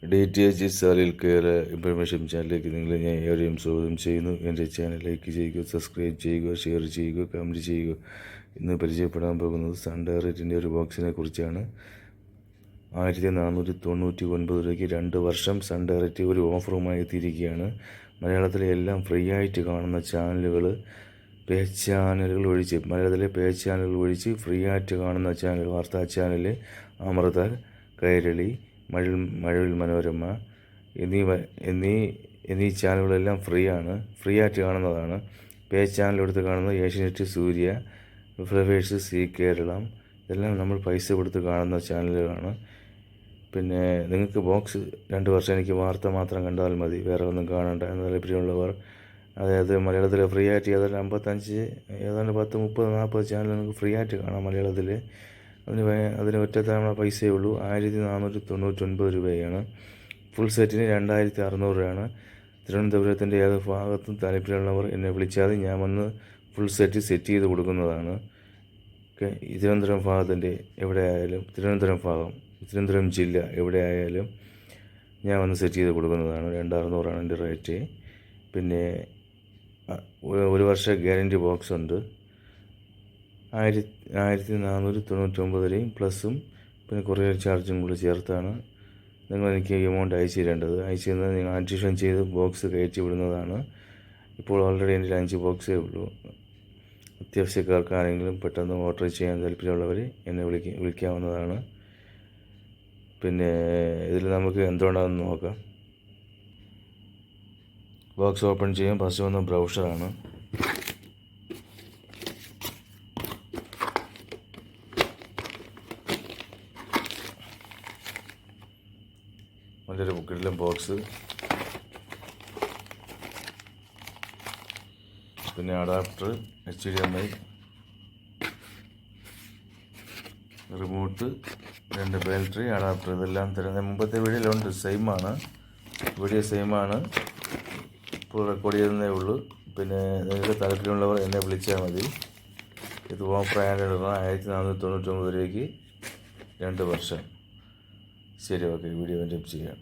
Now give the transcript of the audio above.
DTH Salil care information ചാനലിലേക്ക് നിങ്ങളെ ഞാൻ ഏവരെയും സ്വാഗതം ചെയ്യുന്നു. എൻ്റെ ചാനൽ ലൈക്ക് ചെയ്യുക, സബ്സ്ക്രൈബ് ചെയ്യുക, ഷെയർ ചെയ്യുക, കമൻറ്റ് ചെയ്യുക. ഇന്ന് പരിചയപ്പെടാൻ പോകുന്നത് സൺ ഡയറക്റ്റിൻ്റെ ഒരു ബോക്സിനെ കുറിച്ചാണ്. 1499 രൂപയ്ക്ക് 2 വർഷം സൺ ഡയറക്റ്റ് ഒരു ഓഫറുമായി എത്തിയിരിക്കുകയാണ്. മലയാളത്തിലെ എല്ലാം ഫ്രീ ആയിട്ട് കാണുന്ന ചാനലുകൾ, പേജ് ചാനലുകൾ ഒഴിച്ച്, മലയാളത്തിലെ പേജ് ചാനലുകൾ ഒഴിച്ച് ഫ്രീ ആയിട്ട് കാണുന്ന ചാനൽ, വാർത്താ ചാനൽ അമൃത, കൈരളി, മഴവിൽ മനോരമ എന്നീ ചാനലുകളെല്ലാം ഫ്രീ ആയിട്ട് കാണുന്നതാണ്. പേജ് ചാനൽ എടുത്ത് കാണുന്നത് ഏഷ്യാനെറ്റ്, സൂര്യ, ഫ്ലവേഴ്സ്, സി കേരളം, ഇതെല്ലാം നമ്മൾ പൈസ കൊടുത്ത് കാണുന്ന ചാനലുകളാണ്. പിന്നെ നിങ്ങൾക്ക് ബോക്സ് 2 വർഷം എനിക്ക് വാർത്ത മാത്രം കണ്ടാൽ മതി, വേറെ ഒന്നും കാണണ്ട എന്ന് താല്പര്യമുള്ളവർ, അതായത് മലയാളത്തിൽ ഫ്രീ ആയിട്ട് ഏതാണ്ട് 55, ഏതാണ്ട് 10, 30, 40 ചാനൽ നിങ്ങൾക്ക് ഫ്രീ ആയിട്ട് കാണാം മലയാളത്തിൽ. അതിന് ഒറ്റ തവണ പൈസയേ ഉള്ളൂ. 1499 രൂപയാണ്. ഫുൾ സെറ്റിന് 2600 രൂപയാണ്. തിരുവനന്തപുരത്തിൻ്റെ ഏത് ഭാഗത്തും താല്പര്യമുള്ളവർ എന്നെ വിളിച്ചാൽ ഞാൻ വന്ന് ഫുൾ സെറ്റ് ചെയ്ത് കൊടുക്കുന്നതാണ്. തിരുവനന്തപുരം ഭാഗത്തിൻ്റെ എവിടെ ആയാലും, തിരുവനന്തപുരം ജില്ല എവിടെ ആയാലും ഞാൻ വന്ന് സെറ്റ് ചെയ്ത് കൊടുക്കുന്നതാണ്. 2600 എൻ്റെ റേറ്റ്. പിന്നെ 1 വർഷ ഗ്യാരൻറ്റി ബോക്സ് ഉണ്ട്. 1499 രൂപയും പ്ലസും പിന്നെ കൊറിയർ ചാർജും കൂടി ചേർത്താണ് നിങ്ങൾ എനിക്ക് എമൗണ്ട് അയച്ചു തരേണ്ടത്. അയച്ചു തന്നാൽ നിങ്ങൾ അഡ്മിഷൻ ചെയ്ത് ബോക്സ് കയറ്റി വിടുന്നതാണ്. ഇപ്പോൾ ഓൾറെഡി എൻ്റെ 5 ബോക്സേ ഉള്ളൂ. അത്യാവശ്യക്കാർക്ക് ആരെങ്കിലും പെട്ടെന്ന് ഓർഡർ ചെയ്യാൻ താല്പര്യമുള്ളവർ എന്നെ വിളിക്കാവുന്നതാണ്. പിന്നെ ഇതിൽ നമുക്ക് എന്തുകൊണ്ടാണെന്ന് നോക്കാം. ബോക്സ് ഓപ്പൺ ചെയ്യാൻ ഫസ്റ്റ് വന്ന ബ്രൗഷറാണ്. നല്ലൊരു ബുക്കിലും ബോക്സ്, പിന്നെ adapter, HDMI, remote, 2 battery, adapter, ഇതെല്ലാം തരുന്ന മുമ്പത്തെ വീഡിയോയിലുണ്ട്. വീഡിയോ സെയിമാണ്. ഇപ്പോൾ റെക്കോർഡ് ചെയ്യുന്നതേ ഉള്ളൂ. പിന്നെ നിങ്ങൾക്ക് താല്പര്യമുള്ളവർ എന്നെ വിളിച്ചാൽ മതി. ഇത് ഓഫർ ആയിട്ടാണ് 1499 രൂപയ്ക്ക് 2 വർഷം. ശരി, ഓക്കെ, വീഡിയോ ചെയ്യാം.